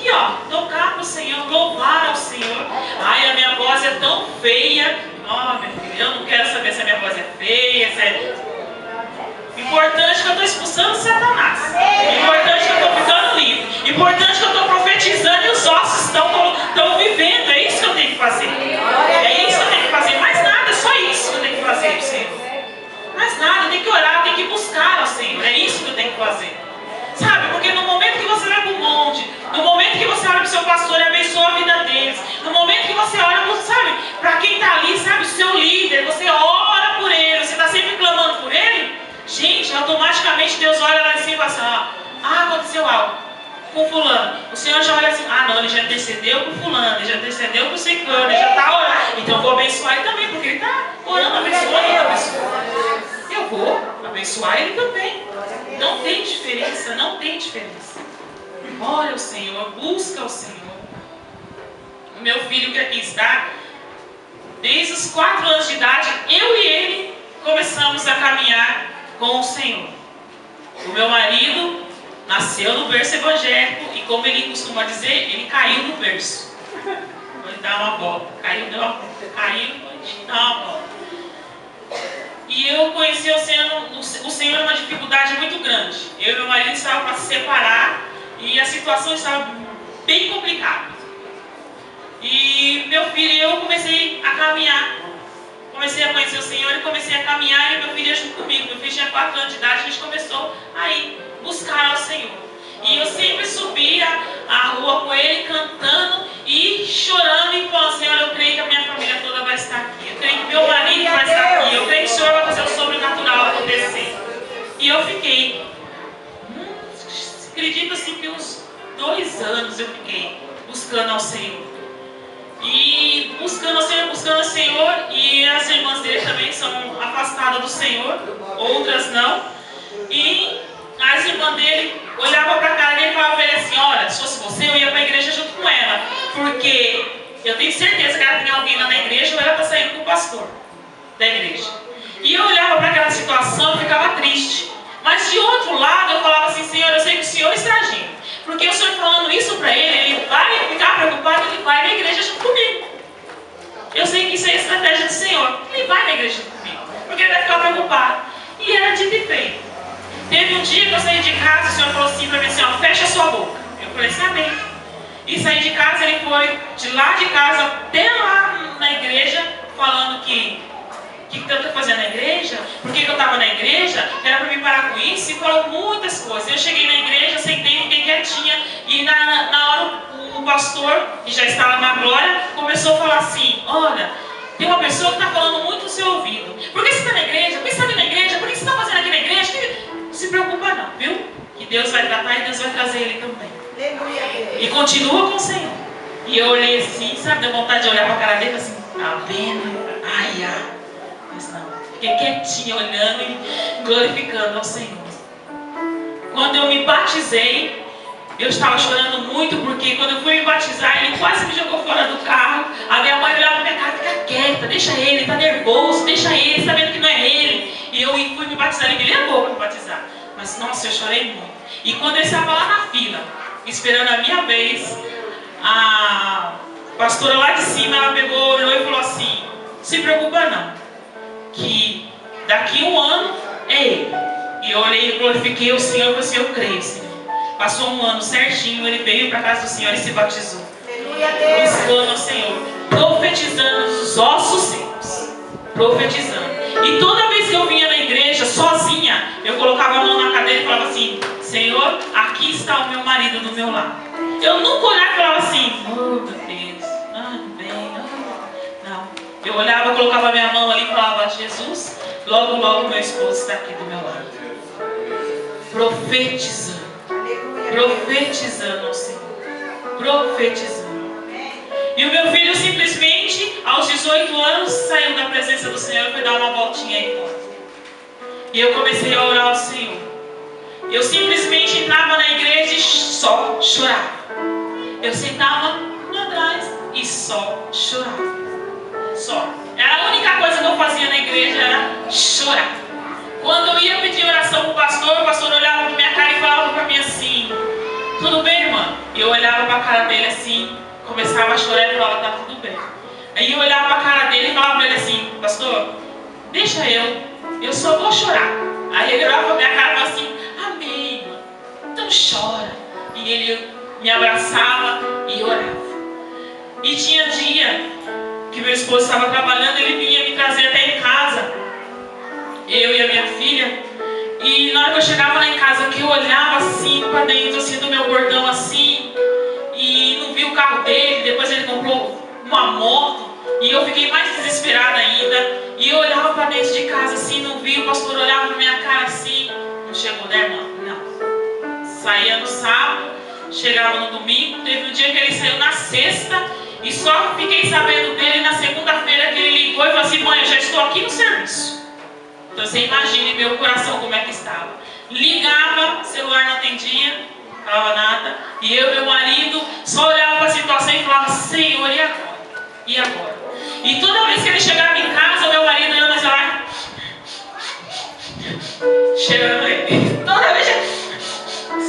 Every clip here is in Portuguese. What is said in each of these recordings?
E ó, tocar para o Senhor, louvar ao Senhor. Ai, a minha voz é tão feia. Ó, minha filha, eu não quero saber se a minha voz é feia, se é... Importante que eu estou expulsando Satanás. Importante que eu estou ficando livre. Importante que eu estou profetizando e os ossos estão vivendo. É isso que eu tenho que fazer. É isso que eu tenho que fazer. Mais nada, é só isso que eu tenho que fazer, Senhor. Mais nada, eu tenho que orar, eu tenho que buscar ao Senhor. É isso que eu tenho que fazer. Sabe, porque no momento que você vai para o monte, no momento que você olha para o seu pastor e abençoa a vida deles, no momento que você olha, sabe, para quem está ali, sabe, o seu líder, você ora por ele, você está sempre clamando por ele, gente, automaticamente Deus olha lá em cima e fala assim, aconteceu algo com fulano. O Senhor já olha assim, não, ele já intercedeu com fulano, ele já intercedeu com ciclano, ele já está orando, então eu vou abençoar ele também, porque ele está orando, abençoando a pessoa. Eu vou abençoar ele também. Não tem diferença, não tem diferença. Ora o Senhor, busca o Senhor. O meu filho que aqui está, desde os 4 anos de idade, eu e ele começamos a caminhar com o Senhor. O meu marido nasceu no berço evangélico e, como ele costuma dizer, ele caiu no berço. Ele dá uma volta, caiu, deu uma volta, caiu, dá uma volta. E eu conheci o Senhor numa dificuldade muito grande. Eu e meu marido estávamos para se separar e a situação estava bem complicada. E meu filho e eu comecei a caminhar. Comecei a conhecer o Senhor e comecei a caminhar e meu filho ia junto comigo. Meu filho tinha 4 anos de idade, a gente começou a ir buscar ao Senhor. E eu sempre subia a rua com ele, cantando e chorando e falando, Senhor, eu creio que a minha família toda vai estar aqui. Eu creio que meu marido vai estar aqui. Eu creio que o Senhor vai fazer o sobrenatural acontecer. E eu fiquei, acredito assim que uns 2 anos eu fiquei buscando ao Senhor. E buscando ao Senhor, e as irmãs dele também são afastadas do Senhor, outras não. E as irmãs dele olhavam para a cara dele e falavam para ele assim, olha, se fosse você, eu ia para a igreja junto com ela, porque eu tenho certeza que ela tem alguém lá na igreja ou ela está saindo com o pastor da igreja. E eu olhava para aquela situação e ficava triste. Mas de outro lado, eu falava assim, Senhor, eu sei que o Senhor está agindo. Porque o Senhor falando isso para ele vai ficar preocupado, ele vai na igreja junto comigo. Eu sei que isso é a estratégia do Senhor. Ele vai na igreja junto comigo, porque ele vai ficar preocupado. E era dito e feito. Teve um dia que eu saí de casa, o Senhor falou assim para mim assim, fecha a sua boca. Eu falei, está bem. E saí de casa, ele foi de lá de casa até lá na igreja, falando que eu estou fazendo na igreja, por que eu estava na igreja, era para me parar com isso, e falou muitas coisas. Eu cheguei na igreja, sentei, fiquei quietinha, e na hora o pastor, que já estava na glória, começou a falar assim, olha, tem uma pessoa que está falando muito no seu ouvido. Por que você está na igreja? Por que você está aqui na igreja? Por que você está fazendo aqui na igreja? Não se preocupa não, viu? Que Deus vai tratar e Deus vai trazer ele também. E continua com o Senhor. E eu olhei assim, sabe, deu vontade de olhar para a cara dele assim, tá vendo? Ai. Mas não, fiquei quietinha olhando e glorificando ao Senhor. Quando eu me batizei, eu estava chorando muito, porque quando eu fui me batizar, ele quase me jogou fora do carro. A minha mãe olhava para minha cara, fica quieta, deixa ele, está nervoso, deixa ele, está vendo que não é ele. E eu fui me batizar, ele me levou para me batizar. Mas nossa, eu chorei muito. E quando ele estava lá na fila, esperando a minha vez, a pastora lá de cima, ela pegou, olhou e falou assim, não se preocupa não, que daqui 1 ano é ele. E eu olhei e glorifiquei o Senhor, e falei assim, eu creio, Senhor. Passou 1 ano certinho, ele veio para a casa do Senhor e se batizou. Buscando ao Senhor, profetizando os ossos secos, profetizando. E toda vez que eu vinha na igreja sozinha, eu colocava a mão na cadeira e falava assim, Senhor, aqui está o meu marido do meu lado. Eu nunca olhava e falava assim, oh meu Deus, não. Eu olhava, colocava a minha mão ali e falava, Jesus, logo, logo meu esposo está aqui do meu lado. Profetizando ao Senhor. Profetizando. E o meu filho simplesmente, aos 18 anos, saiu da presença do Senhor e foi dar uma voltinha aí fora. E eu comecei a orar ao Senhor. Eu simplesmente entrava na igreja e só chorava. Eu sentava atrás e só chorava. Só. Era a única coisa que eu fazia na igreja, era chorar. Quando eu ia pedir oração para o pastor olhava para minha cara e falava para mim assim, tudo bem, irmã? E eu olhava para a cara dele assim, começava a chorar e falava, tá tudo bem. Aí eu olhava para a cara dele e falava para ele assim, pastor, deixa eu só vou chorar. Aí ele olhava para minha cara e falava assim, amém, mano, então chora. E ele me abraçava e orava. E tinha dia que meu esposo estava trabalhando, ele vinha me trazer até em casa, eu e a minha filha. E na hora que eu chegava lá em casa, que eu olhava assim para dentro assim, do meu bordão assim, e não vi o carro dele. Depois ele comprou uma moto e eu fiquei mais desesperada ainda. E eu olhava para dentro de casa assim, não vi. O pastor olhava na minha cara assim, não chegou, né, irmã? Não. Saía no sábado, chegava no domingo. Teve um dia que ele saiu na sexta e só fiquei sabendo dele na segunda-feira, que ele ligou e falou assim, mãe, eu já estou aqui no serviço. Então você imagine meu coração como é que estava. Ligava, celular não atendia, não falava nada. E eu e meu marido só olhava para a situação e falava, Senhor, e agora? E agora? E toda vez que ele chegava em casa, meu marido olhando no celular, cheirando ele. Toda vez,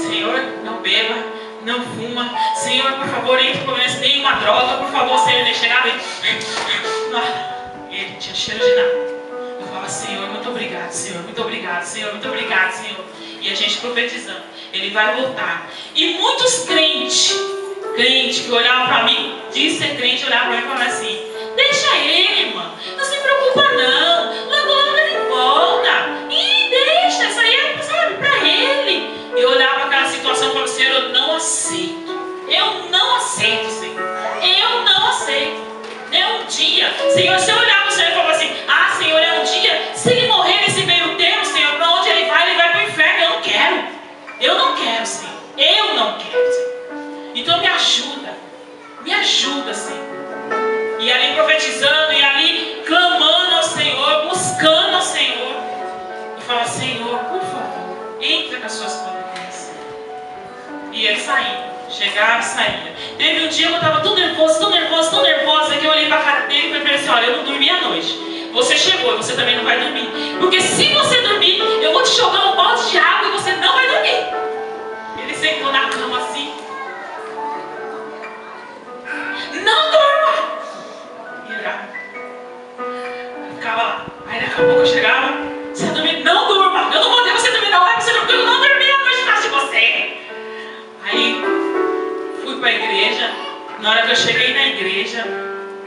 Senhor, não beba, não fuma. Senhor, por favor, entre por nenhuma droga, por favor, Senhor. Ele chegava e ele tinha cheiro de nada. Eu falava, Senhor, muito obrigado, Senhor, muito obrigado, Senhor, muito obrigado, Senhor. E a gente profetizando, ele vai voltar. E muitos crentes que olhavam para mim, de ser crente, olhavam para mim e falavam assim, deixa ele, mano, não se preocupa não, logo ele volta. E deixa, isso aí é, sabe, para ele. Eu olhava para aquela situação e falava, Senhor, eu não aceito, Senhor, eu não aceito. É um dia, Senhor, se eu olhar para o Senhor e falar assim, Senhor, é um dia, se ele morrer nesse meio termo, Senhor, para onde ele vai para o inferno. Eu não quero, Senhor, Senhor. Então me ajuda, Senhor. E ali profetizando, e ali clamando ao Senhor, buscando ao Senhor. E fala, Senhor, por favor, entra com as suas providências. E ele saindo. Chegava e saía. Teve um dia que eu estava tão nervosa, que eu olhei para a cara dele e falei assim, olha, eu não dormi à noite. Você chegou e você também não vai dormir. Porque se você dormir, eu vou te jogar um balde de água e você não vai dormir. Ele sentou na cama assim. Não durma! E eu ficava lá. Aí daqui a pouco eu chegava, você dormir, não durma! Eu não mandei você dormir, não é pra você dormir, eu não dormi a noite atrás de você. Aí fui para a igreja. Na hora que eu cheguei na igreja,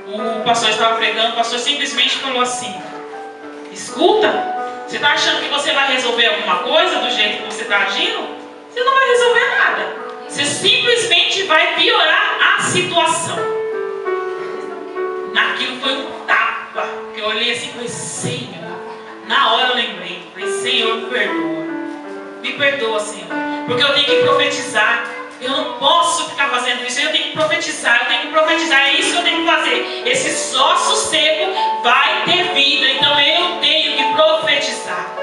o pastor estava pregando. O pastor simplesmente falou assim, escuta, você está achando que você vai resolver alguma coisa do jeito que você está agindo? Você não vai resolver nada. Você simplesmente vai piorar a situação. Naquilo foi um tapa, que eu olhei assim e falei, Senhor. Na hora eu lembrei, falei, Senhor, me perdoa, Senhor, porque eu tenho que profetizar. Eu não posso ficar fazendo isso. Eu tenho que profetizar, é isso que eu tenho que fazer. Esse sócio seco vai ter vida, então eu tenho que profetizar.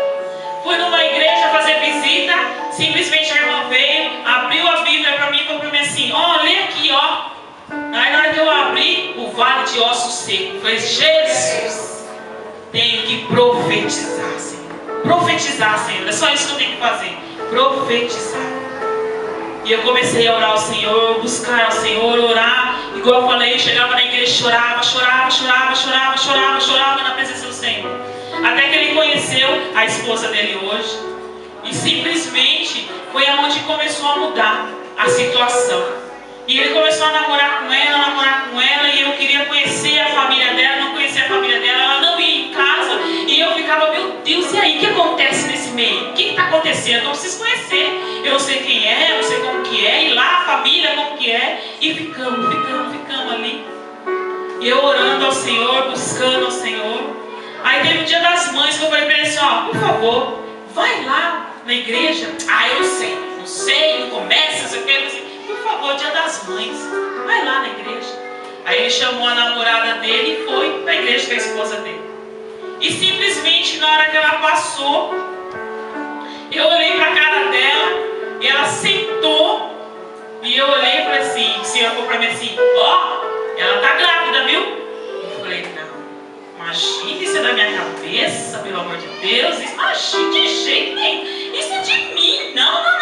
Fui numa igreja fazer visita, simplesmente a irmã veio, abriu a Bíblia para mim e falou para mim assim, lê aqui, Aí na hora que eu abri, o vale de ossos secos, eu falei, Jesus, tenho que profetizar, Senhor, é só isso que eu tenho que fazer, profetizar. E eu comecei a orar ao Senhor, buscar ao Senhor, orar. Igual eu falei, eu chegava na igreja, chorava na presença do Senhor. Até que ele conheceu a esposa dele hoje. E simplesmente foi aonde começou a mudar a situação. E ele começou a namorar com ela, e eu queria conhecer a família dela, não conhecia a família dela, ela não ia em casa, e eu ficava, meu Deus, e aí, o que acontece nesse meio? O que está acontecendo? Eu preciso conhecer, eu não sei quem é, eu não sei como que é, e lá a família como que é, e ficamos ali. E eu orando ao Senhor, buscando ao Senhor. Aí teve o dia das mães que eu falei para ele assim, por favor, vai lá na igreja. Eu não sei, não começa, não sei o que, assim. Por favor, dia das mães, vai lá na igreja. Aí ele chamou a namorada dele e foi para a igreja com a esposa dele. E simplesmente na hora que ela passou, eu olhei para a cara dela, e ela sentou, e eu olhei e falei assim, o Senhor falou para mim assim, ela está grávida, viu? Eu falei, não, imagina isso é da minha cabeça, pelo amor de Deus, imagina de jeito nenhum, isso é de mim, não.